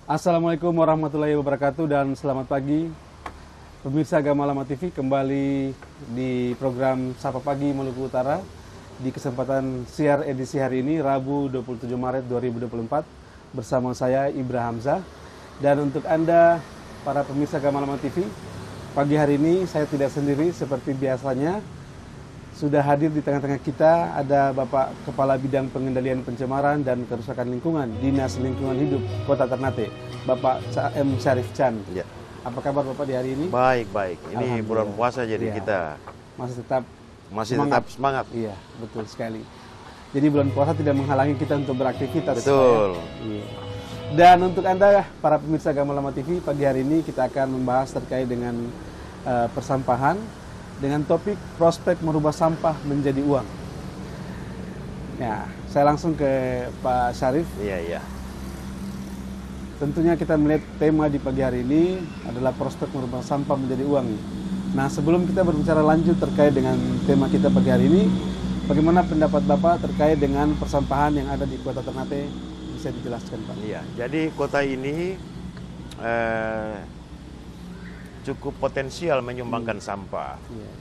Assalamualaikum warahmatullahi wabarakatuh dan selamat pagi pemirsa Gama Lama TV, kembali di program Sapa Pagi Maluku Utara di kesempatan siar edisi hari ini Rabu 27 Maret 2024 bersama saya Ibra Hamzah. Dan untuk Anda para pemirsa Gama Lama TV, pagi hari ini saya tidak sendiri seperti biasanya. Sudah hadir di tengah-tengah kita ada Bapak Kepala Bidang Pengendalian Pencemaran dan Kerusakan Lingkungan Dinas Lingkungan Hidup Kota Ternate, Bapak M. Syarif Chan. Ya. Apa kabar Bapak di hari ini? Baik. Ini bulan puasa jadi kita masih tetap semangat. Iya, betul sekali. Jadi bulan puasa tidak menghalangi kita untuk beraktivitas. Betul. Iya. Dan untuk Anda para pemirsa Gama Lama TV, pagi hari ini kita akan membahas terkait dengan persampahan dengan topik prospek merubah sampah menjadi uang. Ya, saya langsung ke Pak Syarif. Iya. Tentunya kita melihat tema di pagi hari ini adalah prospek merubah sampah menjadi uang. Nah, sebelum kita berbicara lanjut terkait dengan tema kita pagi hari ini, bagaimana pendapat Bapak terkait dengan persampahan yang ada di Kota Ternate? Bisa dijelaskan, Pak? Iya. Jadi kota ini cukup potensial menyumbangkan sampah. Iya.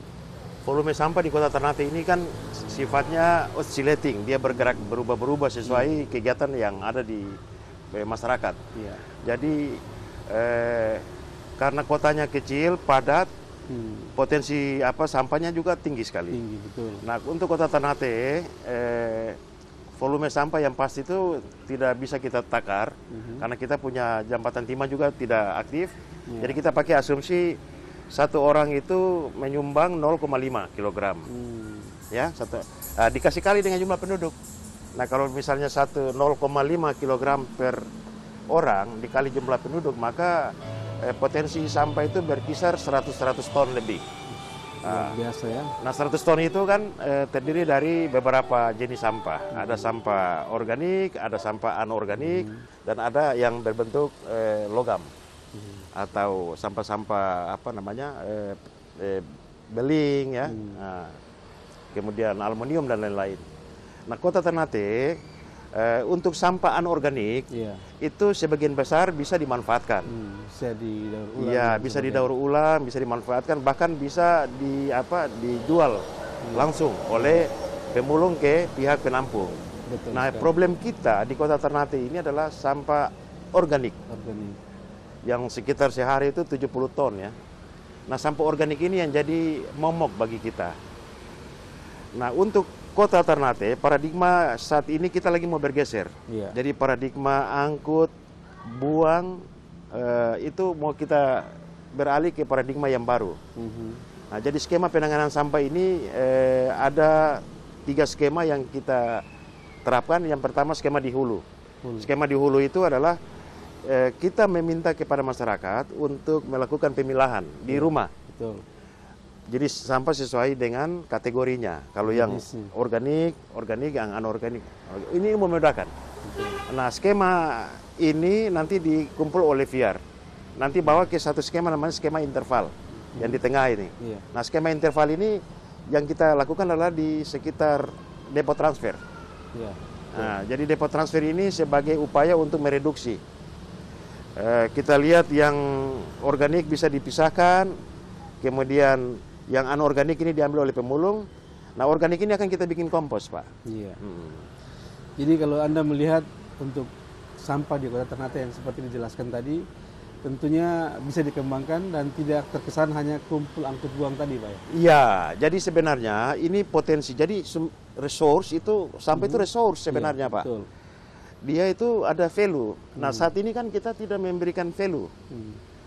Volume sampah di Kota Ternate ini kan sifatnya oscillating, dia berubah-berubah sesuai kegiatan yang ada di masyarakat. Iya. Jadi karena kotanya kecil, padat, potensi sampahnya juga tinggi sekali. Tinggi, betul. Nah, untuk Kota Ternate, volume sampah yang pasti itu tidak bisa kita takar, karena kita punya jembatan timah juga tidak aktif. Jadi kita pakai asumsi satu orang itu menyumbang 0,5 kg. Ya, dikasih kali dengan jumlah penduduk. Nah, kalau misalnya 0,5 kg per orang dikali jumlah penduduk, maka potensi sampah itu berkisar 100 ton lebih. Biasa ya. Nah, 100 ton itu kan terdiri dari beberapa jenis sampah. Ada sampah organik, ada sampah anorganik, dan ada yang berbentuk logam. Atau sampah-sampah beling ya. Nah, kemudian aluminium dan lain-lain. Nah, Kota Ternate untuk sampah anorganik itu sebagian besar bisa dimanfaatkan. Bisa didaur ulang. Iya, bisa didaur ulang, bisa dimanfaatkan, bahkan bisa dijual langsung oleh pemulung ke pihak penampung. Betul Nah, sekali. problem kita di Kota Ternate ini adalah sampah organik. Yang sekitar sehari itu 70 ton ya. Nah, sampah organik ini yang jadi momok bagi kita. Nah, untuk Kota Ternate, paradigma saat ini kita lagi mau bergeser. Iya. Jadi paradigma angkut, buang, itu mau kita beralih ke paradigma yang baru. Nah, jadi skema penanganan sampah ini ada 3 skema yang kita terapkan. Yang pertama skema di hulu. Skema di hulu itu adalah kita meminta kepada masyarakat untuk melakukan pemilahan di rumah. Betul. Jadi sampah sesuai dengan kategorinya. Kalau yang organik, yang anorganik. Ini memudahkan. Nah, skema ini nanti dikumpul oleh VIAR. Nanti bawa ke satu skema namanya skema interval yang di tengah ini. Iya. Nah, skema interval ini yang kita lakukan adalah di sekitar depo transfer. Iya. Nah, jadi depo transfer ini sebagai upaya untuk mereduksi. Kita lihat yang organik bisa dipisahkan, kemudian yang anorganik ini diambil oleh pemulung. Nah, organik ini akan kita bikin kompos, Pak. Iya. Jadi kalau Anda melihat untuk sampah di Kota Ternate yang seperti dijelaskan tadi, tentunya bisa dikembangkan dan tidak terkesan hanya kumpul angkut buang tadi, Pak. Iya, jadi sebenarnya ini potensi. Jadi resource itu, sampah itu resource sebenarnya, Pak. Betul. Dia itu ada value. Nah, saat ini kan kita tidak memberikan value.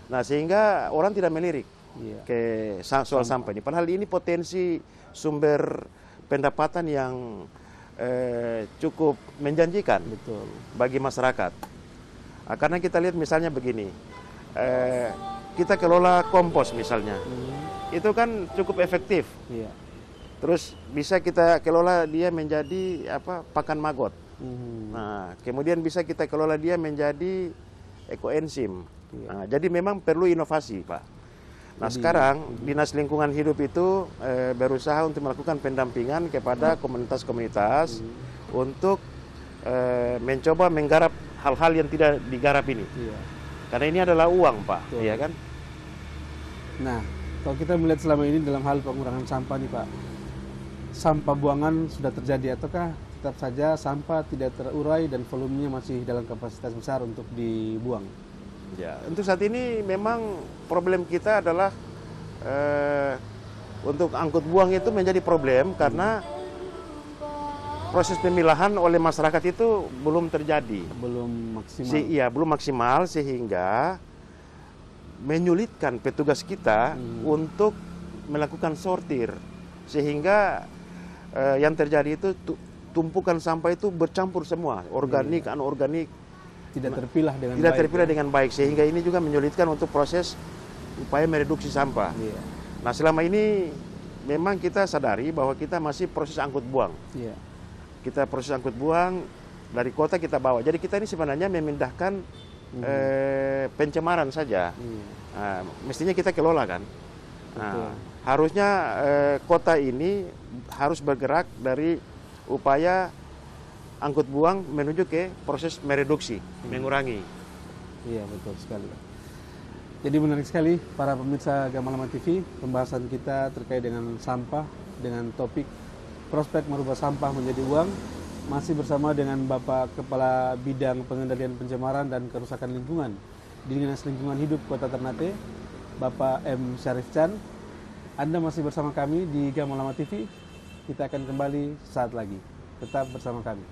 Nah, sehingga orang tidak melirik ke soal sampah ini. Padahal ini potensi sumber pendapatan yang cukup menjanjikan bagi masyarakat. Nah, karena kita lihat misalnya begini, kita kelola kompos misalnya, itu kan cukup efektif. Terus bisa kita kelola dia menjadi pakan magot. Nah, kemudian bisa kita kelola dia menjadi ekoenzim. Nah, jadi memang perlu inovasi, Pak. Nah, sekarang Dinas Lingkungan Hidup itu berusaha untuk melakukan pendampingan kepada komunitas-komunitas untuk mencoba menggarap hal-hal yang tidak digarap ini. Iya. Karena ini adalah uang, Pak, Betul. iya kan? Nah, kalau kita melihat selama ini dalam hal pengurangan sampah nih Pak, sampah buangan sudah terjadi ataukah tetap saja sampah tidak terurai dan volumenya masih dalam kapasitas besar untuk dibuang? Ya, untuk saat ini memang problem kita adalah untuk angkut buang itu menjadi problem karena proses pemilahan oleh masyarakat itu belum terjadi. Belum maksimal. Iya, belum maksimal sehingga menyulitkan petugas kita untuk melakukan sortir. Sehingga yang terjadi itu tumpukan sampah itu bercampur semua, organik, anorganik. Tidak terpilah dengan tidak baik. terpilah dengan baik, sehingga ini juga menyulitkan untuk proses upaya mereduksi sampah. Iya. Nah, selama ini memang kita sadari bahwa kita masih proses angkut buang. Iya. Kita proses angkut buang dari kota kita bawa. Jadi kita ini sebenarnya memindahkan pencemaran saja. Nah, mestinya kita kelola kan. Nah, harusnya kota ini harus bergerak dari upaya angkut buang menuju ke proses mereduksi, mengurangi. Iya, betul sekali. Jadi menarik sekali para pemirsa Gamalama TV, pembahasan kita terkait dengan sampah dengan topik prospek merubah sampah menjadi uang, masih bersama dengan Bapak Kepala Bidang Pengendalian Pencemaran dan Kerusakan Lingkungan di Dinas Lingkungan Hidup Kota Ternate, Bapak M. Syarif Chan. Anda masih bersama kami di Gamalama TV. Kita akan kembali saat lagi. Tetap bersama kami.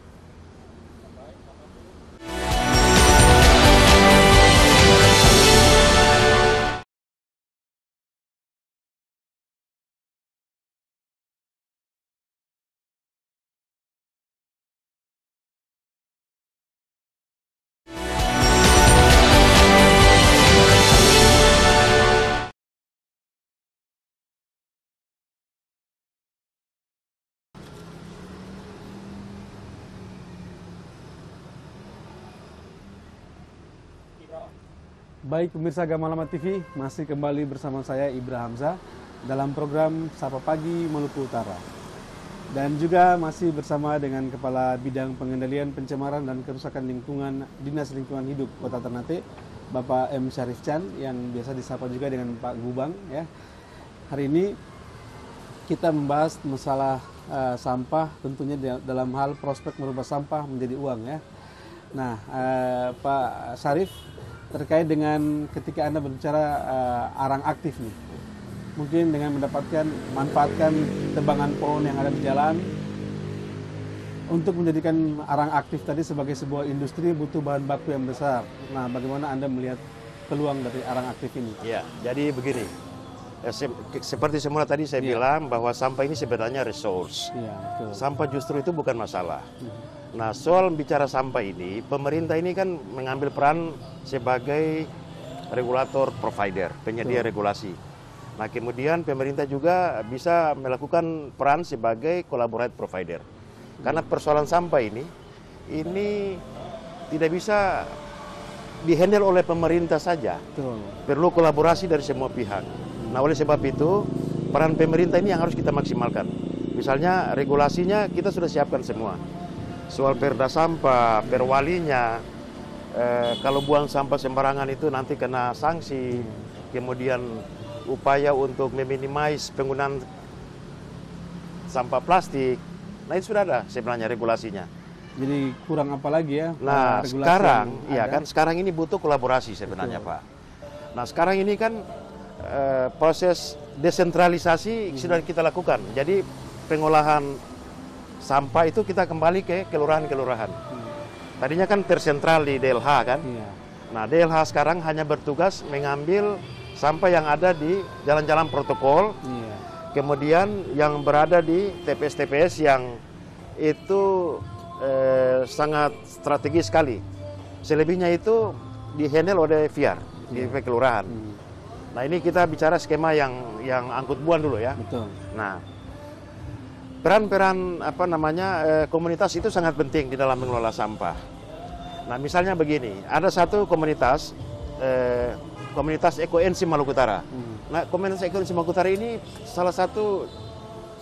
Baik pemirsa Gamalama TV, masih kembali bersama saya Ibra Hamzah dalam program Sapa Pagi Maluku Utara. Dan juga masih bersama dengan Kepala Bidang Pengendalian Pencemaran dan Kerusakan Lingkungan Dinas Lingkungan Hidup Kota Ternate, Bapak M. Syarif Chan, yang biasa disapa juga dengan Pak Gubang. Ya. Hari ini kita membahas masalah sampah, tentunya dalam hal prospek merubah sampah menjadi uang. Ya. Nah, Pak Syarif, terkait dengan ketika Anda berbicara arang aktif nih, mungkin dengan manfaatkan tebangan pohon yang ada di jalan untuk menjadikan arang aktif tadi sebagai sebuah industri butuh bahan baku yang besar. Nah, bagaimana Anda melihat peluang dari arang aktif ini? Ya, jadi begini, seperti semula tadi saya bilang bahwa sampah ini sebenarnya resource. Iya, betul. Sampah justru itu bukan masalah. Nah, soal bicara sampah ini, pemerintah ini kan mengambil peran sebagai regulator provider, penyedia regulasi. Nah, kemudian pemerintah juga bisa melakukan peran sebagai collaborate provider. Karena persoalan sampah ini tidak bisa dihandle oleh pemerintah saja. Betul. Perlu kolaborasi dari semua pihak. Nah, oleh sebab itu, peran pemerintah ini yang harus kita maksimalkan. Misalnya, regulasinya kita sudah siapkan semua. Soal perda sampah, perwalinya, kalau buang sampah sembarangan itu nanti kena sanksi. Kemudian upaya untuk meminimais penggunaan sampah plastik. Nah, itu sudah ada sebenarnya regulasinya. Jadi kurang apa lagi ya? Nah, regulasi sekarang, yang ya ada? kan, sekarang ini butuh kolaborasi sebenarnya, Pak. Nah, sekarang ini kan proses desentralisasi sudah kita lakukan. Jadi pengolahan sampah itu kita kembali ke kelurahan-kelurahan. Tadinya kan tersentral di DLH kan. Iya. Nah, DLH sekarang hanya bertugas mengambil sampah yang ada di jalan-jalan protokol. Iya. Kemudian yang berada di TPS-TPS yang itu sangat strategis sekali. Selebihnya itu dihandle oleh VIAR, di kelurahan. Nah, ini kita bicara skema yang angkut buang dulu ya. Betul. Nah, peran-peran komunitas itu sangat penting di dalam mengelola sampah. Nah, misalnya begini, ada satu komunitas Ekoenzim Maluku Utara. Nah, komunitas Ekoenzim Maluku Utara ini salah satu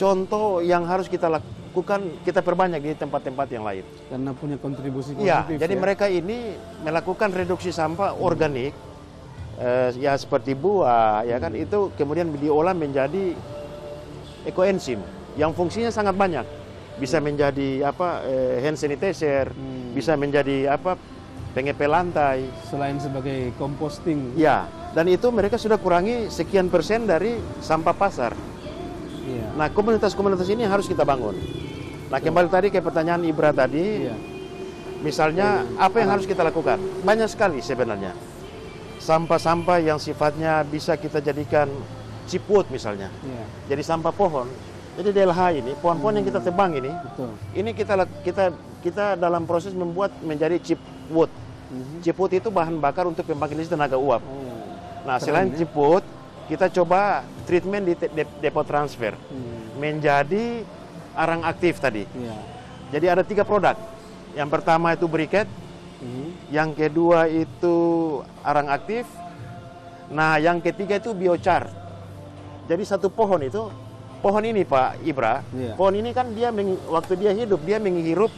contoh yang harus kita lakukan, kita perbanyak di tempat-tempat yang lain. Karena punya kontribusi Iya, positif. jadi mereka ini melakukan reduksi sampah organik, ya seperti buah, ya kan, itu kemudian diolah menjadi ekoenzim yang fungsinya sangat banyak. Bisa menjadi hand sanitizer, bisa menjadi pengepel lantai. Selain sebagai composting. Ya, dan itu mereka sudah kurangi sekian persen dari sampah pasar. Iya. Nah, komunitas-komunitas ini harus kita bangun. Nah, kembali tadi ke pertanyaan Ibra tadi, Iya. misalnya apa yang harus kita lakukan? Banyak sekali sebenarnya. Sampah-sampah yang sifatnya bisa kita jadikan chipwood misalnya. Iya. Jadi sampah pohon. Jadi DLH ini, pohon-pohon yang kita tebang ini, Betul. ini kita dalam proses membuat menjadi chipwood. Chipwood itu bahan bakar untuk pembangkit listrik tenaga uap. Oh. Nah, selain chipwood, kita coba treatment di depo transfer menjadi arang aktif tadi. Iya. Jadi ada 3 produk. Yang pertama itu briquette, yang kedua itu arang aktif, nah yang ketiga itu biochar. Jadi satu pohon itu, pohon ini Pak Ibra, pohon ini kan dia waktu dia hidup dia menghirup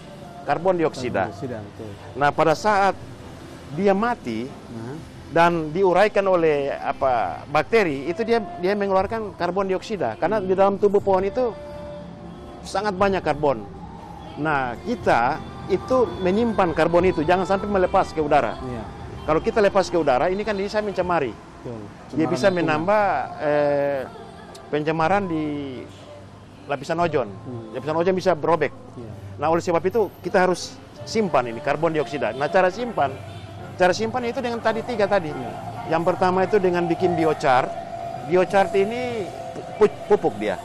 karbon dioksida. Betul. Nah, pada saat dia mati dan diuraikan oleh bakteri, itu dia mengeluarkan karbon dioksida karena di dalam tubuh pohon itu sangat banyak karbon. Nah, kita itu menyimpan karbon itu, jangan sampai melepas ke udara. Iya. Kalau kita lepas ke udara, ini kan bisa mencemari. Betul. Dia bisa menambah pencemaran di lapisan ozon. Lapisan ozon bisa berobek. Iya. Nah, oleh sebab itu kita harus simpan ini karbon dioksida. Nah, cara simpan itu dengan tadi 3 tadi. Iya. Yang pertama itu dengan bikin biochar. Biochar ini pupuk dia.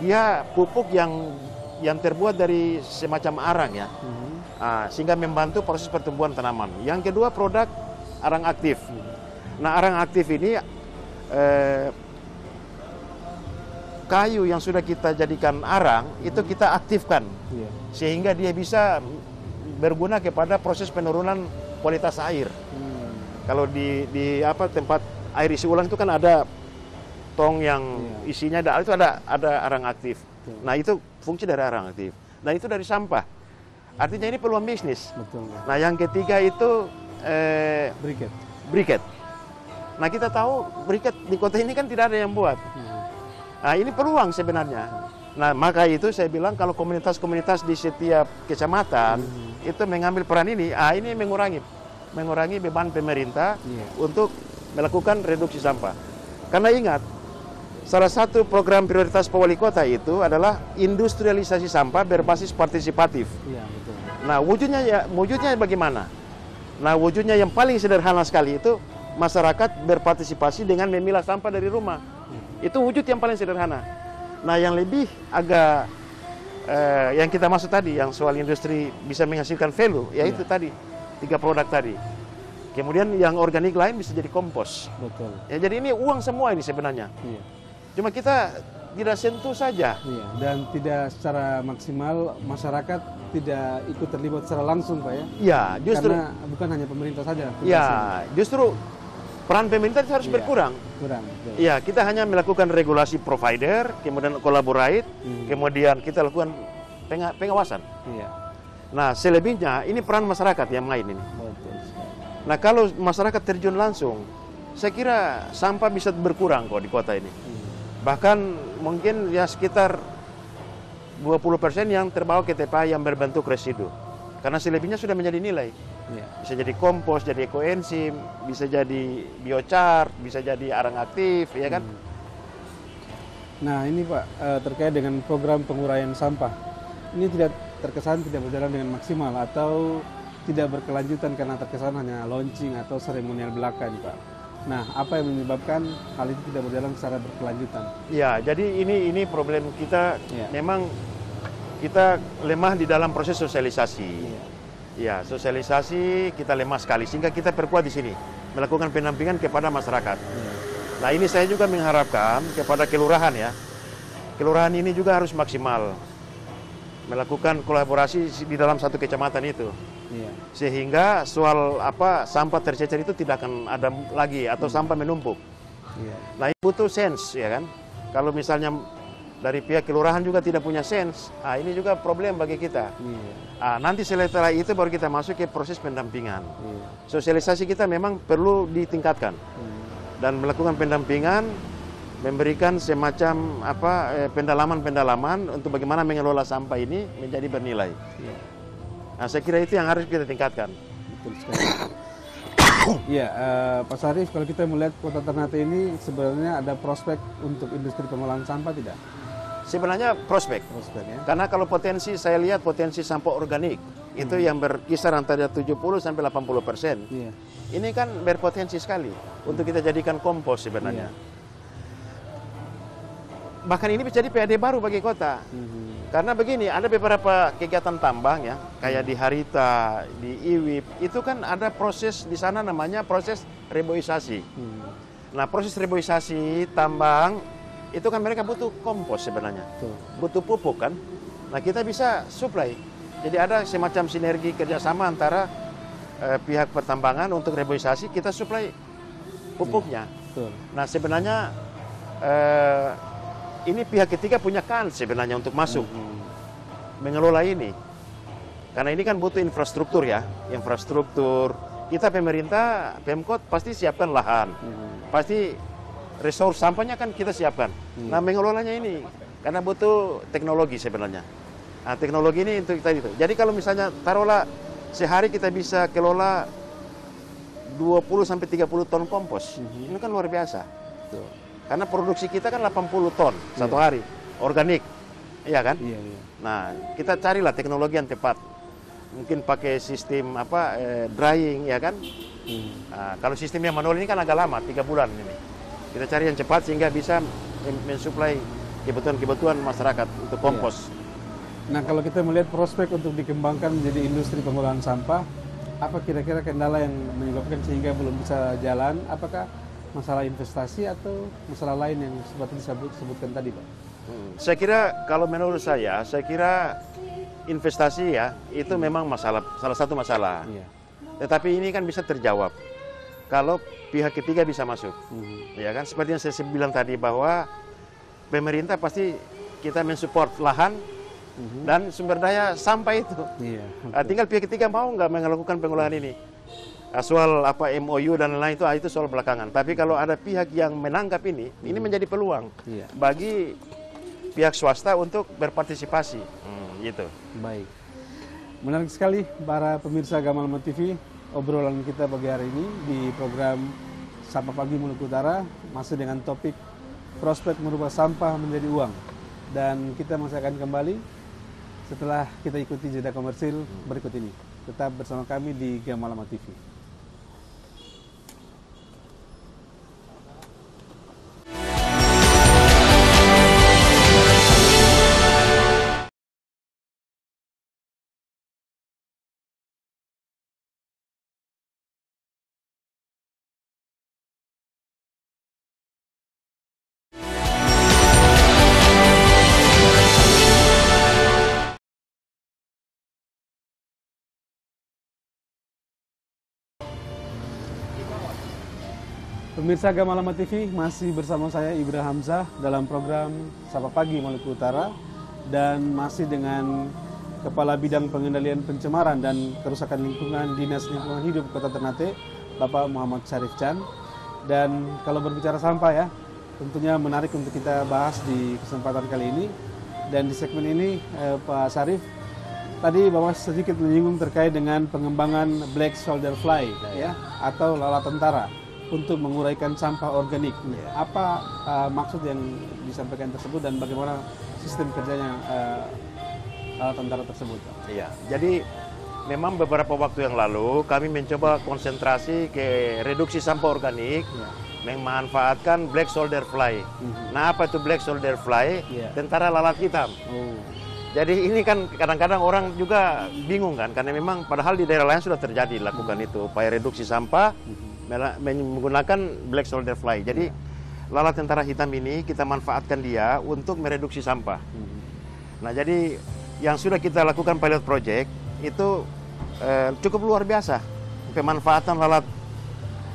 Dia pupuk yang terbuat dari semacam arang ya. Sehingga membantu proses pertumbuhan tanaman. Yang kedua produk arang aktif. Nah, arang aktif ini kayu yang sudah kita jadikan arang itu kita aktifkan. Iya. Sehingga dia bisa berguna kepada proses penurunan kualitas air. Kalau di tempat air isi ulang itu kan ada tong yang isinya ada arang aktif. Nah, itu fungsi dari arang aktif. Nah, itu dari sampah. Artinya ini peluang bisnis. Betul. Nah, yang ketiga itu briquette. Nah, kita tahu briquette di kota ini kan tidak ada yang buat. Nah, ini peluang sebenarnya. Nah, maka itu saya bilang kalau komunitas-komunitas di setiap kecamatan itu mengambil peran ini, ini mengurangi beban pemerintah untuk melakukan reduksi sampah. Karena ingat, salah satu program prioritas Pak Wali Kota itu adalah industrialisasi sampah berbasis partisipatif. Iya, betul. Nah, wujudnya bagaimana? Nah, wujudnya yang paling sederhana sekali itu masyarakat berpartisipasi dengan memilah sampah dari rumah. Itu wujud yang paling sederhana. Nah, yang lebih agak yang kita maksud tadi, yang soal industri bisa menghasilkan value, yaitu tadi 3 produk tadi. Kemudian yang organik lain bisa jadi kompos. Betul. Ya, jadi ini uang semua ini sebenarnya. Iya. Cuma kita tidak sentuh saja. Iya. Dan tidak secara maksimal masyarakat tidak ikut terlibat secara langsung, Pak ya. Iya, justru. Karena bukan hanya pemerintah saja. Iya, justru peran pemerintah itu harus berkurang. Betul. Iya, kita hanya melakukan regulasi provider, kemudian collaborate, kemudian kita lakukan pengawasan. Iya. Nah, selebihnya ini peran masyarakat yang main ini. Betul. Nah, kalau masyarakat terjun langsung, saya kira sampah bisa berkurang kok di kota ini. Bahkan mungkin ya sekitar 20% yang terbawa ke TPA yang berbentuk residu. Karena selebihnya sudah menjadi nilai. Iya. Bisa jadi kompos, jadi ekoenzim, bisa jadi biochar, bisa jadi arang aktif, ya kan? Nah, ini Pak, terkait dengan program penguraian sampah. Ini terkesan tidak berjalan dengan maksimal atau tidak berkelanjutan karena terkesan hanya launching atau seremonial belaka nih Pak. Nah, apa yang menyebabkan hal itu tidak berjalan secara berkelanjutan? Ya, jadi ini problem kita. Memang kita lemah di dalam proses sosialisasi. Ya, sosialisasi kita lemah sekali sehingga kita perkuat di sini melakukan pendampingan kepada masyarakat. Nah, ini saya juga mengharapkan kepada kelurahan ya. Kelurahan ini juga harus maksimal melakukan kolaborasi di dalam satu kecamatan itu. Sehingga soal sampah tercecer itu tidak akan ada lagi atau sampah menumpuk. Nah, ini butuh sense ya kan. Kalau misalnya dari pihak kelurahan juga tidak punya sense. Ini juga problem bagi kita. Nanti setelah itu baru kita masuk ke proses pendampingan. Sosialisasi kita memang perlu ditingkatkan dan melakukan pendampingan, memberikan semacam pendalaman-pendalaman untuk bagaimana mengelola sampah ini menjadi bernilai. Saya kira itu yang harus kita tingkatkan. Betul sekali. Ya, Pak Sarif, kalau kita melihat Kota Ternate ini sebenarnya ada prospek untuk industri pengolahan sampah tidak? Sebenarnya prospek ya? Karena kalau potensi, saya lihat potensi sampah organik itu yang berkisar antara 70 sampai 80%. Ini kan berpotensi sekali untuk kita jadikan kompos sebenarnya. Bahkan ini bisa jadi PAD baru bagi kota. Karena begini, ada beberapa kegiatan tambang ya, kayak di Harita, di Iwip, itu kan ada proses di sana namanya proses reboisasi. Nah, proses reboisasi tambang itu kan mereka butuh kompos sebenarnya, butuh pupuk kan. Nah, kita bisa supply. Jadi ada semacam sinergi kerjasama antara pihak pertambangan untuk reboisasi, kita supply pupuknya. Nah, sebenarnya ini pihak ketiga punya kans sebenarnya untuk masuk mengelola ini. Karena ini kan butuh infrastruktur ya, infrastruktur. Kita pemerintah, Pemkot pasti siapkan lahan, pasti resource sampahnya kan kita siapkan. Nah, mengelolanya ini karena butuh teknologi sebenarnya. Nah, teknologi ini untuk kita itu. Jadi kalau misalnya taruhlah sehari kita bisa kelola 20 sampai 30 ton kompos, ini kan luar biasa. Karena produksi kita kan 80 ton satu hari, organik, iya kan? Nah, kita carilah teknologi yang tepat. Mungkin pakai sistem drying, ya kan? Nah, kalau sistem yang manual ini kan agak lama, 3 bulan ini. Kita cari yang cepat sehingga bisa mensuplai kebutuhan masyarakat untuk kompos. Nah, kalau kita melihat prospek untuk dikembangkan menjadi industri pengolahan sampah, apa kira-kira kendala yang menyebabkan sehingga belum bisa jalan? Apakah masalah investasi atau masalah lain yang seperti disebutkan tadi, Pak? Saya kira kalau menurut saya kira investasi ya itu memang salah satu masalah. Tetapi ini kan bisa terjawab kalau pihak ketiga bisa masuk. Ya kan, seperti yang saya bilang tadi bahwa pemerintah pasti kita mensupport lahan dan sumber daya sampah itu. Tinggal pihak ketiga mau nggak melakukan pengolahan ini. Soal MOU dan lain-lain itu soal belakangan. Tapi kalau ada pihak yang menangkap ini menjadi peluang bagi pihak swasta untuk berpartisipasi. Gitu. Baik. Menarik sekali para pemirsa Gamalama TV, obrolan kita pagi hari ini di program Sapa Pagi Maluku Utara masih dengan topik prospek merubah sampah menjadi uang. Dan kita masih akan kembali setelah kita ikuti jeda komersil berikut ini. Tetap bersama kami di Gamalama TV. Pemirsa Gamalama TV, masih bersama saya Ibra Hamzah dalam program Sapa Pagi Maluku Utara dan masih dengan Kepala Bidang Pengendalian Pencemaran dan Kerusakan Lingkungan Dinas Lingkungan Hidup Kota Ternate, Bapak Muhammad Syarif Chan. Dan kalau berbicara sampah ya, tentunya menarik untuk kita bahas di kesempatan kali ini. Dan di segmen ini Pak Syarif, tadi Bapak sedikit menyinggung terkait dengan pengembangan black soldier fly ya, atau lalat tentara untuk menguraikan sampah organik. Apa maksud yang disampaikan tersebut dan bagaimana sistem kerjanya alat tentara tersebut? Iya, jadi memang beberapa waktu yang lalu kami mencoba konsentrasi ke reduksi sampah organik, memanfaatkan black soldier fly. Nah, apa itu black soldier fly? Tentara lalat hitam. Jadi ini kan kadang-kadang orang juga bingung kan, karena memang padahal di daerah lain sudah terjadi lakukan itu upaya reduksi sampah menggunakan black soldier fly. Jadi lalat tentara hitam ini kita manfaatkan dia untuk mereduksi sampah. Nah, jadi yang sudah kita lakukan pilot project itu cukup luar biasa. Pemanfaatan lalat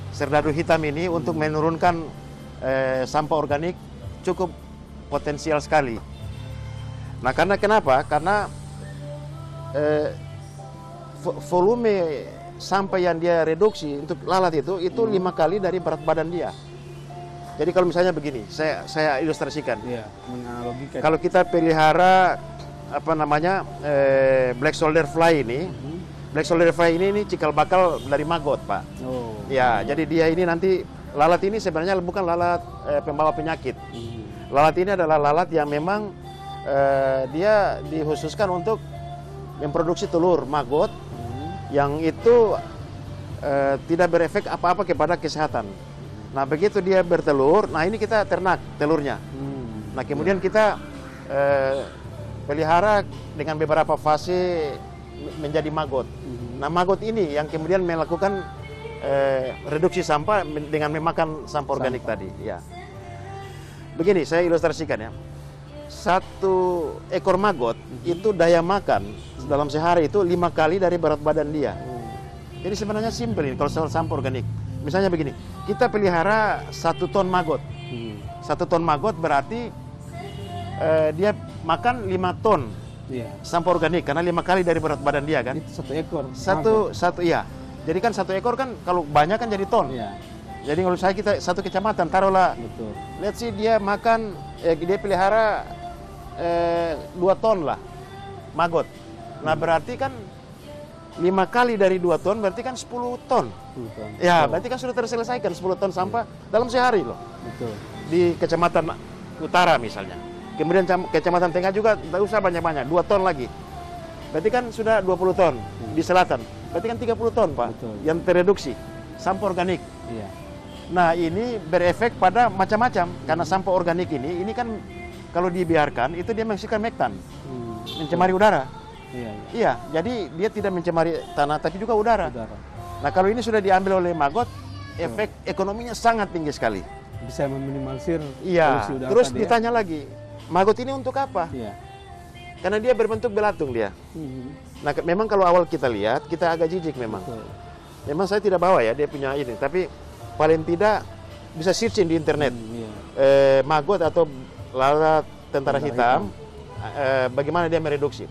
serdadu hitam ini untuk menurunkan sampah organik cukup potensial sekali. Nah, karena kenapa? Karena volume sampah yang dia reduksi untuk lalat itu 5 kali dari berat badan dia. Jadi kalau misalnya begini, saya ilustrasikan. Iya, menganalogikan. Kalau kita pelihara apa namanya black soldier fly ini, black soldier fly ini cikal bakal dari maggot, Pak. Oh. Ya, jadi dia ini nanti lalat ini sebenarnya bukan lalat pembawa penyakit. Lalat ini adalah lalat yang memang dia dikhususkan untuk memproduksi telur maggot yang itu tidak berefek apa-apa kepada kesehatan. Nah, begitu dia bertelur, nah ini kita ternak telurnya. Nah, kemudian kita pelihara dengan beberapa fase menjadi maggot. Nah, maggot ini yang kemudian melakukan reduksi sampah dengan memakan sampah organik tadi. Ya. Begini, saya ilustrasikan ya. 1 ekor maggot itu daya makan dalam sehari itu 5 kali dari berat badan dia. Jadi sebenarnya simpel ini kalau soal sampah organik. Misalnya begini, kita pelihara 1 ton maggot. 1 ton maggot berarti dia makan 5 ton sampah organik karena 5 kali dari berat badan dia kan. Itu 1 ekor. Satu ya. Jadi kan 1 ekor kan kalau banyak kan jadi ton. Iya. Jadi kalau saya kita 1 kecamatan taruhlah. Betul. Lihat sih dia makan dia pelihara 2 ton lah maggot. Nah, berarti kan 5 kali dari 2 ton berarti kan 10 ton. 10 ton. Ya, berarti kan sudah terselesaikan 10 ton sampah dalam sehari loh. Betul. Di kecamatan utara misalnya. Kemudian kecamatan tengah juga tidak usah banyak-banyak, 2 ton lagi. Berarti kan sudah 20 ton. Di selatan, berarti kan 30 ton, Pak. Betul. Yang tereduksi sampah organik. Iya. Nah, ini berefek pada macam-macam karena sampah organik ini kan kalau dibiarkan itu dia menghasilkan metan, mencemari udara. Iya. Iya, jadi dia tidak mencemari tanah tapi juga udara. Nah, kalau ini sudah diambil oleh maggot, efek ekonominya sangat tinggi sekali. Bisa meminimalisir Iya. polusi udara Terus tadi, ditanya lagi, maggot ini untuk apa? Iya. Karena dia berbentuk belatung dia. Nah, memang kalau awal kita lihat, kita agak jijik memang. Betul. Memang saya tidak bawa ya dia punya ini, tapi paling tidak bisa searching di internet. Iya. Maggot atau lalat tentara hitam, bagaimana dia mereduksi.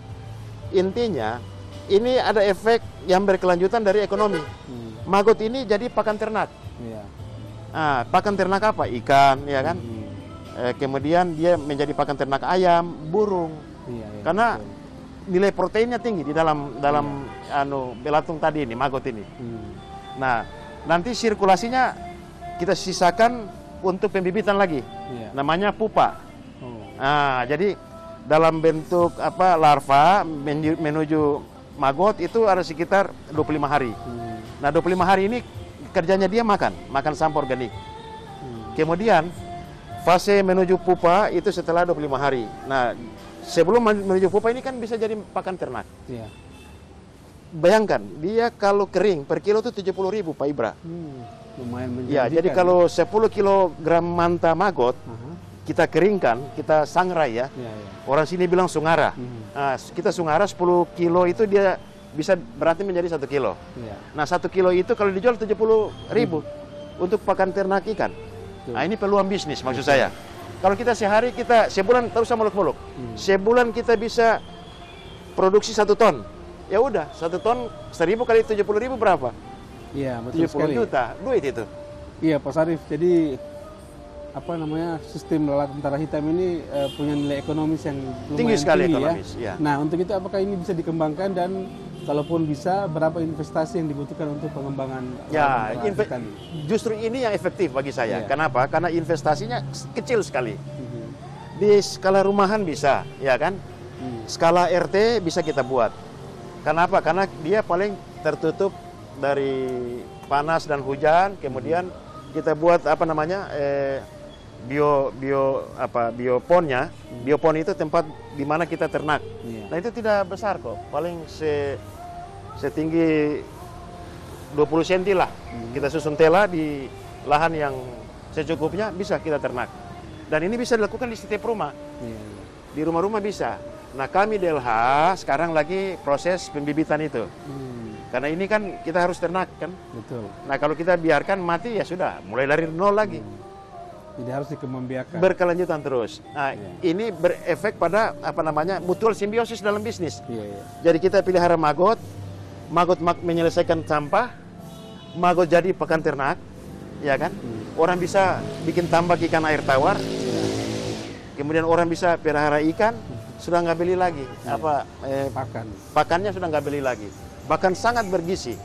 Intinya, ini ada efek yang berkelanjutan dari ekonomi. Maggot ini jadi pakan ternak. Iya. Nah, pakan ternak apa? Ikan, ya kan? Kemudian dia menjadi pakan ternak ayam, burung. Iya, Karena betul. nilai proteinnya tinggi di dalam belatung tadi ini, maggot ini. Nah, nanti sirkulasinya kita sisakan untuk pembibitan lagi. Iya. Namanya pupa. Oh. Nah, jadi dalam bentuk larva menuju maggot itu ada sekitar 25 hari. Nah, 25 hari ini kerjanya dia makan sampah organik. Kemudian fase menuju pupa itu setelah 25 hari. Nah, sebelum menuju pupa ini kan bisa jadi pakan ternak. Iya. Bayangkan, dia kalau kering per kilo itu 70.000 Pak Ibra. Lumayan menjanjikan. Ya, jadi kalau 10 kilogram manta maggot kita keringkan, kita sangrai ya. Iya. Orang sini bilang sungara. Nah, kita sungara 10 kilo itu dia bisa berarti menjadi 1 kilo. Iya. Nah, 1 kilo itu kalau dijual 70.000 untuk pakan ternak ikan. Nah, ini peluang bisnis maksud saya. Kalau kita sehari sebulan terus muluk-muluk. Sebulan kita bisa produksi 1 ton. Ya udah, 1 ton 1.000 kali 70.000 berapa? Iya, betul 70 sekali. juta duit itu. Iya, Pak Sarif. Jadi sistem lalat tentara hitam ini punya nilai ekonomis yang lumayan Tinggi sekali tinggi, ekonomis, ya. Nah, untuk itu apakah ini bisa dikembangkan dan kalaupun bisa berapa investasi yang dibutuhkan untuk pengembangan Ya, lalat tentara hitam ini? justru ini yang efektif bagi saya. Iya. Kenapa? Karena investasinya kecil sekali. Di skala rumahan bisa, ya kan? Skala RT bisa kita buat. Kenapa? Karena dia paling tertutup dari panas dan hujan. Kemudian kita buat bioponnya. Biopon itu tempat di mana kita ternak. Nah, itu tidak besar kok. Paling setinggi 20 cm lah. Kita susun tela di lahan yang secukupnya bisa kita ternak. Dan ini bisa dilakukan di setiap rumah. Di rumah-rumah bisa. Nah, kami DLH sekarang lagi proses pembibitan itu. Karena ini kan kita harus ternak kan. Betul. Nah, kalau kita biarkan mati ya sudah, mulai dari nol lagi. Jadi harus dikembangbiakan. berkelanjutan terus. Nah, ini berefek pada apa namanya mutual simbiosis dalam bisnis. Jadi kita pelihara maggot, menyelesaikan sampah, maggot jadi pakan ternak, ya kan? Orang bisa bikin tambak ikan air tawar, kemudian orang bisa pelihara ikan, sudah nggak beli lagi pakannya sudah nggak beli lagi, bahkan sangat bergizi.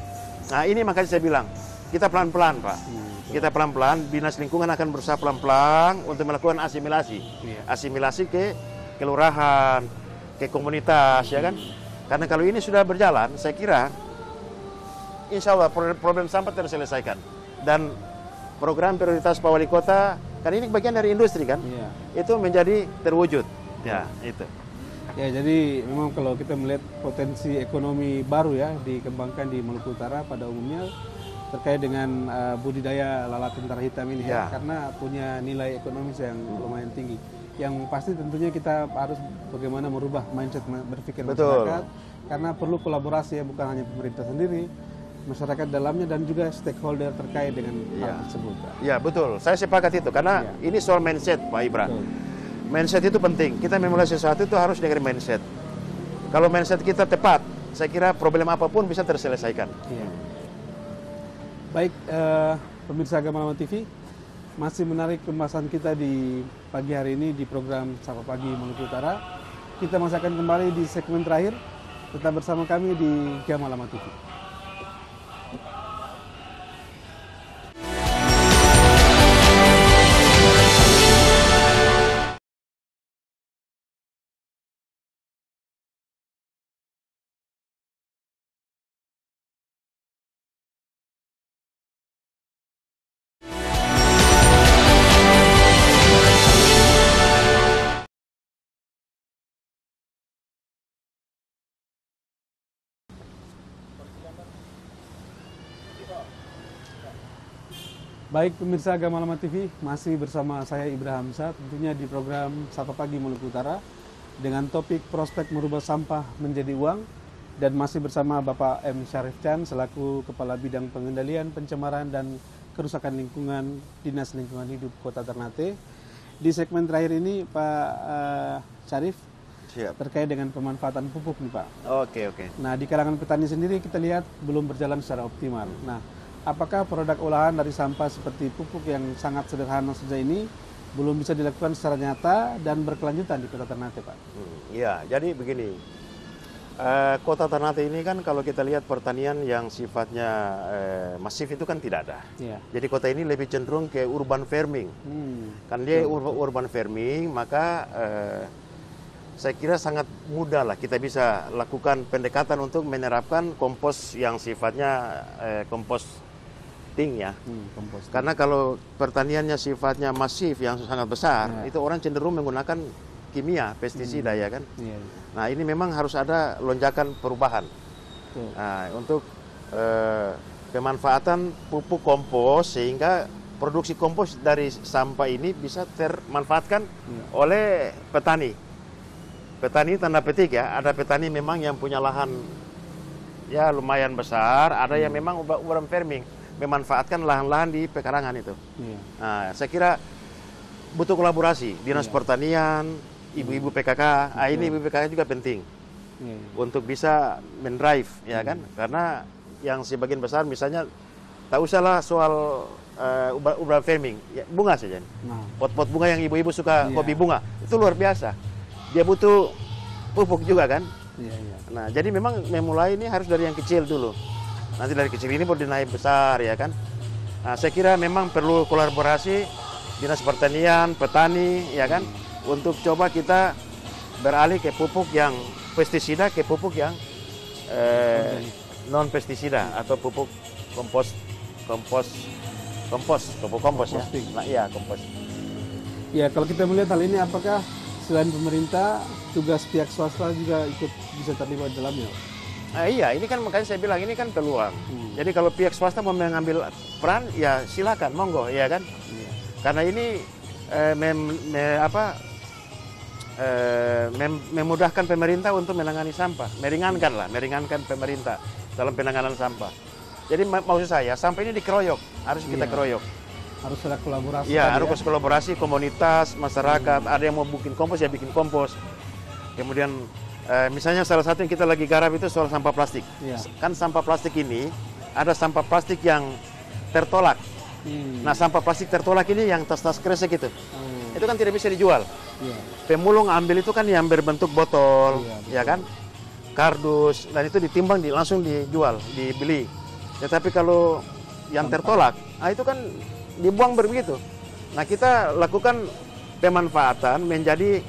Nah ini makanya saya bilang kita pelan-pelan Pak. Kita pelan-pelan, Dinas Lingkungan akan berusaha pelan-pelan untuk melakukan asimilasi ke kelurahan, ke komunitas, ya kan? Karena kalau ini sudah berjalan, saya kira insya Allah problem sampah terselesaikan. Dan program prioritas Pak Wali Kota, kan ini bagian dari industri kan, itu menjadi terwujud. Ya, itu. Ya, jadi memang kalau kita melihat potensi ekonomi baru ya dikembangkan di Maluku Utara pada umumnya terkait dengan budidaya lalat tentara hitam ini ya, karena punya nilai ekonomis yang lumayan tinggi. Yang pasti tentunya kita harus bagaimana merubah mindset berpikir masyarakat, karena perlu kolaborasi ya, bukan hanya pemerintah sendiri, masyarakat dalamnya dan juga stakeholder terkait dengan hal tersebut. Ya betul, saya sepakat itu karena ini soal mindset Pak Ibra. Mindset itu penting. Kita memulai sesuatu itu harus dengan mindset. Kalau mindset kita tepat, saya kira problem apapun bisa terselesaikan. Baik, pemirsa Gamalama TV, masih menarik pembahasan kita di pagi hari ini di program Sapa Pagi Maluku Utara. Kita masih akan kembali di segmen terakhir. Tetap bersama kami di Gamalama TV. Baik pemirsa Gamalama TV, masih bersama saya Ibrahim Hamzah, tentunya di program Sapa Pagi Maluku Utara dengan topik prospek merubah sampah menjadi uang, dan masih bersama Bapak M. Syarif Chan selaku Kepala Bidang Pengendalian Pencemaran dan Kerusakan Lingkungan Dinas Lingkungan Hidup Kota Ternate. Di segmen terakhir ini Pak Syarif, terkait dengan pemanfaatan pupuk nih Pak. Oke. Nah di kalangan petani sendiri kita lihat belum berjalan secara optimal. Nah, apakah produk olahan dari sampah seperti pupuk yang sangat sederhana saja ini belum bisa dilakukan secara nyata dan berkelanjutan di Kota Ternate, Pak? Iya, jadi begini. Kota Ternate ini kan kalau kita lihat pertanian yang sifatnya masif itu kan tidak ada. Jadi kota ini lebih cenderung ke urban farming. Kan dia urban farming, maka saya kira sangat mudah lah kita bisa lakukan pendekatan untuk menerapkan kompos yang sifatnya composting ya. Karena kalau pertaniannya sifatnya masif yang sangat besar, itu orang cenderung menggunakan kimia, pestisida ya kan. Nah ini memang harus ada lonjakan perubahan. Nah, untuk pemanfaatan pupuk kompos sehingga produksi kompos dari sampah ini bisa termanfaatkan oleh petani. Petani tanda petik ya, ada petani memang yang punya lahan ya lumayan besar, ada yang memang urban farming, memanfaatkan lahan-lahan di pekarangan itu. Nah, saya kira butuh kolaborasi Dinas Pertanian, ibu-ibu PKK. Ini ibu PKK juga penting untuk bisa mendrive ya kan, karena yang sebagian besar misalnya tak usahlah soal urban farming, ya, bunga saja. Pot-pot bunga yang ibu-ibu suka hobi bunga itu luar biasa. Dia butuh pupuk juga kan. Nah, jadi memang memulai ini harus dari yang kecil dulu. Nanti dari kecil ini baru dinaik besar ya kan. Nah, saya kira memang perlu kolaborasi Dinas Pertanian, petani ya kan, untuk coba kita beralih ke pupuk yang pestisida ke pupuk yang non pestisida atau pupuk kompos ya. Nah, iya kompos. Ya, kalau kita melihat hal ini, apakah selain pemerintah, tugas pihak swasta juga ikut bisa terlibat dalamnya? Iya, ini kan makanya saya bilang ini kan peluang. Jadi kalau pihak swasta mau mengambil peran, ya silakan, monggo, ya kan? Karena ini memudahkan pemerintah untuk menangani sampah, meringankan pemerintah dalam penanganan sampah. Jadi maksud saya, sampah ini dikeroyok, harus kita keroyok. Harus ada kolaborasi. Ya, tadi harus kolaborasi komunitas, masyarakat. Ada yang mau bikin kompos ya bikin kompos. Kemudian misalnya salah satu yang kita lagi garap itu soal sampah plastik. Iya. Kan sampah plastik ini ada sampah plastik yang tertolak. Nah, sampah plastik tertolak ini yang tas-tas kresek itu. Itu kan tidak bisa dijual. Iya. Pemulung ambil itu kan yang berbentuk botol, Iya, ya kan? Kardus, dan itu ditimbang langsung dijual, dibeli. Tetapi kalau yang tertolak, itu kan dibuang begitu. Nah, kita lakukan pemanfaatan menjadi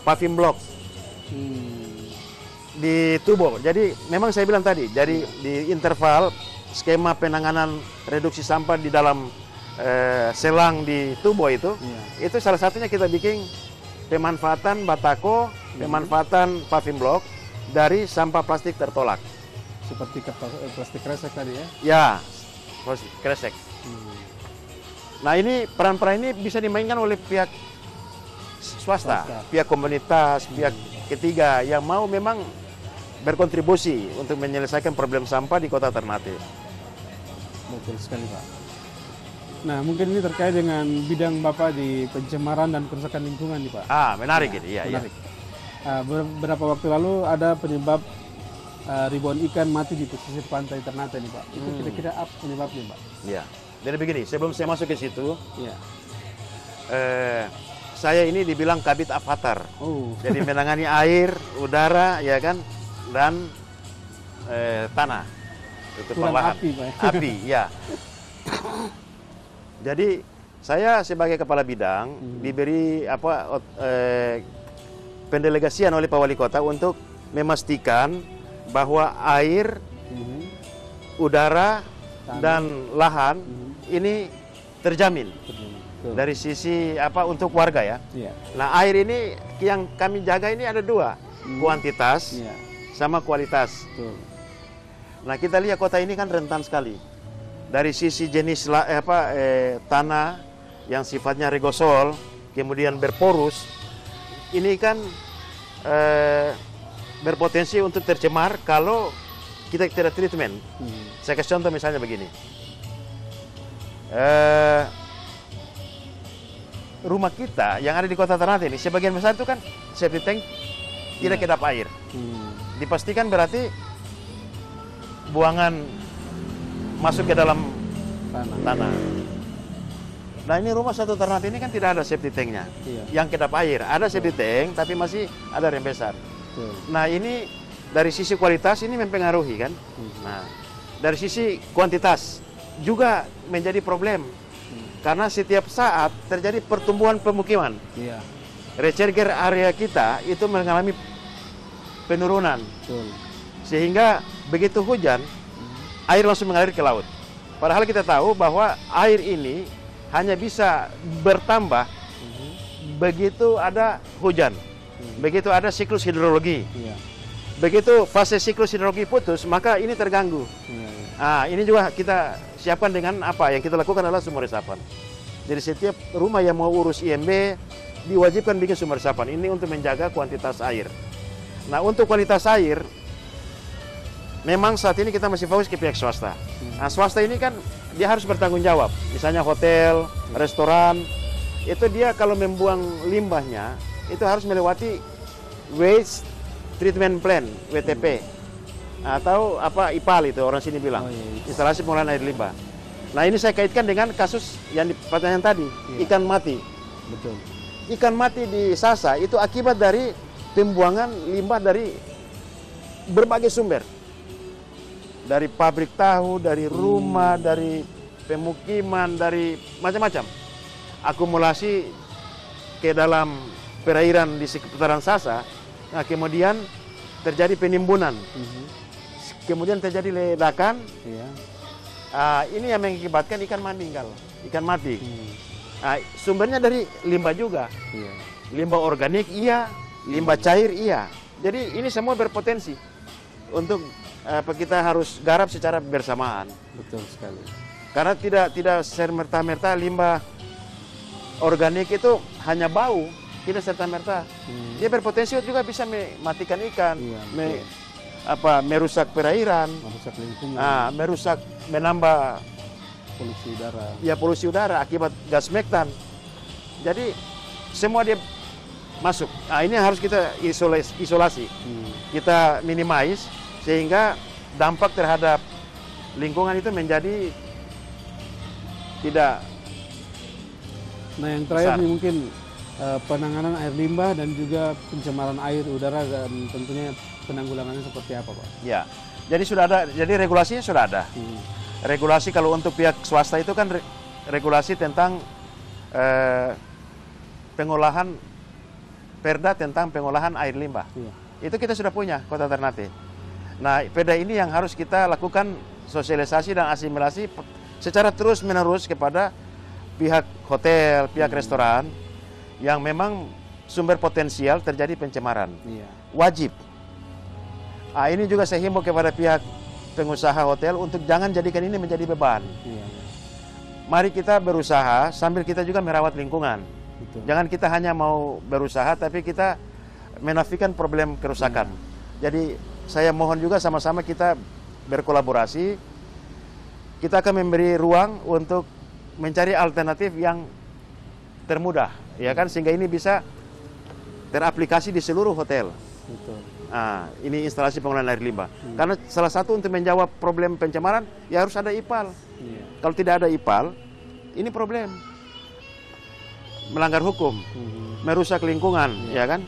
paving block di tubuh. Jadi memang saya bilang tadi, jadi di interval skema penanganan reduksi sampah di dalam selang di tubuh itu salah satunya kita bikin pemanfaatan batako, pemanfaatan paving block dari sampah plastik tertolak. Seperti plastik kresek tadi ya? Ya, plastik kresek. Nah, ini peran-peran ini bisa dimainkan oleh pihak swasta. Pihak komunitas, pihak ketiga yang mau memang berkontribusi untuk menyelesaikan problem sampah di Kota Ternate. Betul sekali, Pak. Nah, mungkin ini terkait dengan bidang Bapak di pencemaran dan kerusakan lingkungan nih, Pak. Menarik ini, ya. Menarik. Beberapa waktu lalu ada penyebab ribuan ikan mati di pesisir pantai Ternate nih, Pak. Itu kira-kira apa penyebabnya, Pak? Iya. Jadi begini, sebelum saya masuk ke situ, Iya. saya ini dibilang kabit avatar. Oh. Jadi menangani air, udara, ya kan, dan tanah. Itu Kurang perlahan. api, Pak. Api, ya. Jadi saya sebagai kepala bidang diberi pendelegasian oleh Pak Wali Kota untuk memastikan bahwa air, udara, dan lahan ini terjamin dari sisi untuk warga ya. Iya. Nah, air ini yang kami jaga ini ada dua, kuantitas sama kualitas. Betul. Nah, kita lihat kota ini kan rentan sekali. Dari sisi jenis tanah yang sifatnya regosol, kemudian berporus, ini kan berpotensi untuk tercemar kalau kita tidak treatment. Saya kasih contoh misalnya begini. Rumah kita yang ada di Kota Ternate ini, sebagian besar itu kan septic tank tidak kedap air. Dipastikan berarti buangan masuk ke dalam tanah. Nah, ini rumah satu Ternate ini kan tidak ada septic tanknya yang kedap air. Ada septic tank, tapi masih ada rembesan. Nah, ini dari sisi kualitas ini mempengaruhi kan. Nah, dari sisi kuantitas juga menjadi problem. Karena setiap saat terjadi pertumbuhan pemukiman. Recharger area kita itu mengalami penurunan. Sehingga begitu hujan, air langsung mengalir ke laut. Padahal kita tahu bahwa air ini hanya bisa bertambah begitu ada hujan, begitu ada siklus hidrologi. Begitu fase siklus hidrologi putus, maka ini terganggu. Nah, ini juga kita siapkan dengan apa yang kita lakukan adalah sumur resapan. Jadi setiap rumah yang mau urus IMB diwajibkan bikin sumur resapan. Ini untuk menjaga kuantitas air. Nah, untuk kualitas air, memang saat ini kita masih fokus ke pihak swasta. Nah, swasta ini kan dia harus bertanggung jawab. Misalnya hotel, restoran, itu dia kalau membuang limbahnya itu harus melewati waste treatment plan (WTP) atau IPAL itu orang sini bilang, instalasi pengolahan air limbah. Nah, ini saya kaitkan dengan kasus yang di pertanyaan tadi, ikan mati. Betul. Ikan mati di Sasa itu akibat dari pembuangan limbah dari berbagai sumber. Dari pabrik tahu, dari rumah, dari pemukiman, dari macam-macam. Akumulasi ke dalam perairan di seputaran Sasa, nah kemudian terjadi penimbunan. Kemudian terjadi ledakan. Ini yang mengakibatkan ikan meninggal, ikan mati. Sumbernya dari limbah juga. Limbah organik iya, limbah cair iya. Jadi ini semua berpotensi untuk kita harus garap secara bersamaan. Betul sekali. Karena tidak serta-merta limbah organik itu hanya bau, tidak serta-merta. Dia berpotensi juga bisa mematikan ikan, merusak perairan, merusak lingkungan, menambah polusi udara. Ya polusi udara akibat gas metan. Jadi semua dia masuk. Nah ini harus kita isolasi. Kita minimize sehingga dampak terhadap lingkungan itu menjadi tidak. Nah yang terakhir besar. nih mungkin penanganan air limbah dan juga pencemaran air udara dan tentunya penanggulangannya seperti apa Pak? Ya, jadi sudah ada. Jadi regulasinya sudah ada. Regulasi kalau untuk pihak swasta itu kan regulasi tentang pengolahan perda tentang pengolahan air limbah. Itu kita sudah punya Kota Ternate. Nah, perda ini yang harus kita lakukan sosialisasi dan asimilasi secara terus-menerus kepada pihak hotel, pihak restoran yang memang sumber potensial terjadi pencemaran. Wajib. Nah, ini juga saya himbau kepada pihak pengusaha hotel untuk jangan jadikan ini menjadi beban. Mari kita berusaha sambil kita juga merawat lingkungan. Jangan kita hanya mau berusaha tapi kita menafikan problem kerusakan. Jadi saya mohon juga sama-sama kita berkolaborasi. Kita akan memberi ruang untuk mencari alternatif yang termudah, ya kan, sehingga ini bisa teraplikasi di seluruh hotel. Nah, ini instalasi pengolahan air limbah. Karena salah satu untuk menjawab problem pencemaran ya harus ada IPAL. Kalau tidak ada IPAL, ini problem. Melanggar hukum, merusak lingkungan, ya kan?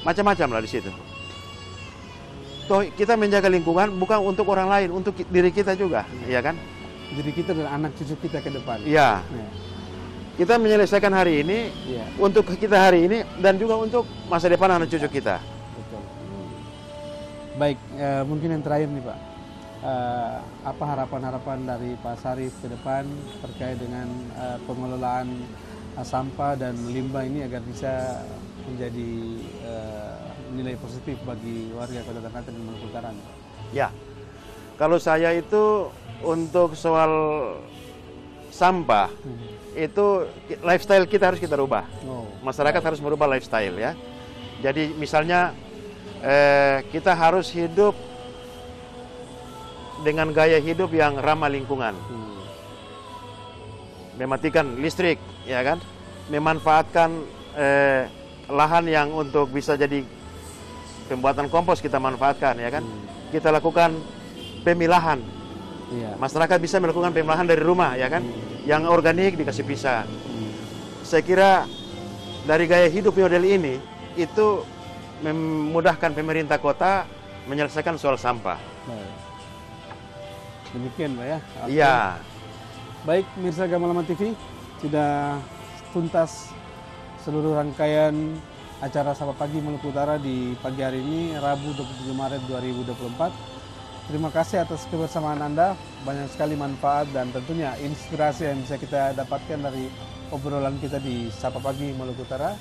Macam-macam lah di situ. Toh kita menjaga lingkungan bukan untuk orang lain, untuk diri kita juga, ya kan? Diri kita dan anak cucu kita ke depan. Iya. Kita menyelesaikan hari ini untuk kita hari ini dan juga untuk masa depan anak cucu kita. Betul. Baik, mungkin yang terakhir nih Pak, apa harapan-harapan dari Pak Sarif ke depan terkait dengan pengelolaan sampah dan limbah ini agar bisa menjadi nilai positif bagi warga Kota Ternate dan Maluku Utara? Ya, kalau saya itu untuk soal sampah itu lifestyle kita harus kita rubah. Masyarakat harus merubah lifestyle ya. Jadi misalnya kita harus hidup dengan gaya hidup yang ramah lingkungan. Mematikan listrik, ya kan? Memanfaatkan lahan yang untuk bisa jadi pembuatan kompos kita manfaatkan, ya kan? Kita lakukan pemilahan. Masyarakat bisa melakukan pemilahan dari rumah, ya kan? Yang organik dikasih pisah. Saya kira dari gaya hidup model ini itu memudahkan pemerintah kota menyelesaikan soal sampah. Demikian Pak ya. Iya. Baik, pemirsa Gamalama TV, sudah tuntas seluruh rangkaian acara Sapa Pagi Maluku Utara di pagi hari ini, Rabu 27 Maret 2024. Terima kasih atas kebersamaan Anda, banyak sekali manfaat dan tentunya inspirasi yang bisa kita dapatkan dari obrolan kita di Sapa Pagi Maluku Utara.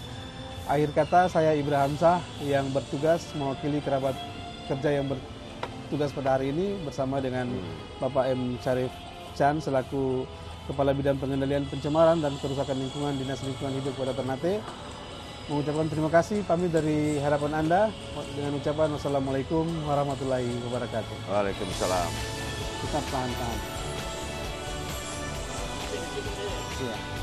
Akhir kata, saya Ibra Hamzah yang bertugas mewakili kerabat kerja yang bertugas pada hari ini bersama dengan Bapak M. Syarif Chan selaku Kepala Bidang Pengendalian Pencemaran dan Kerusakan Lingkungan Dinas Lingkungan Hidup Kota Ternate. Mengucapkan terima kasih, pamit dari hadapan Anda dengan ucapan wassalamualaikum warahmatullahi wabarakatuh. Waalaikumsalam. Tetap tahan-tahan. Ya.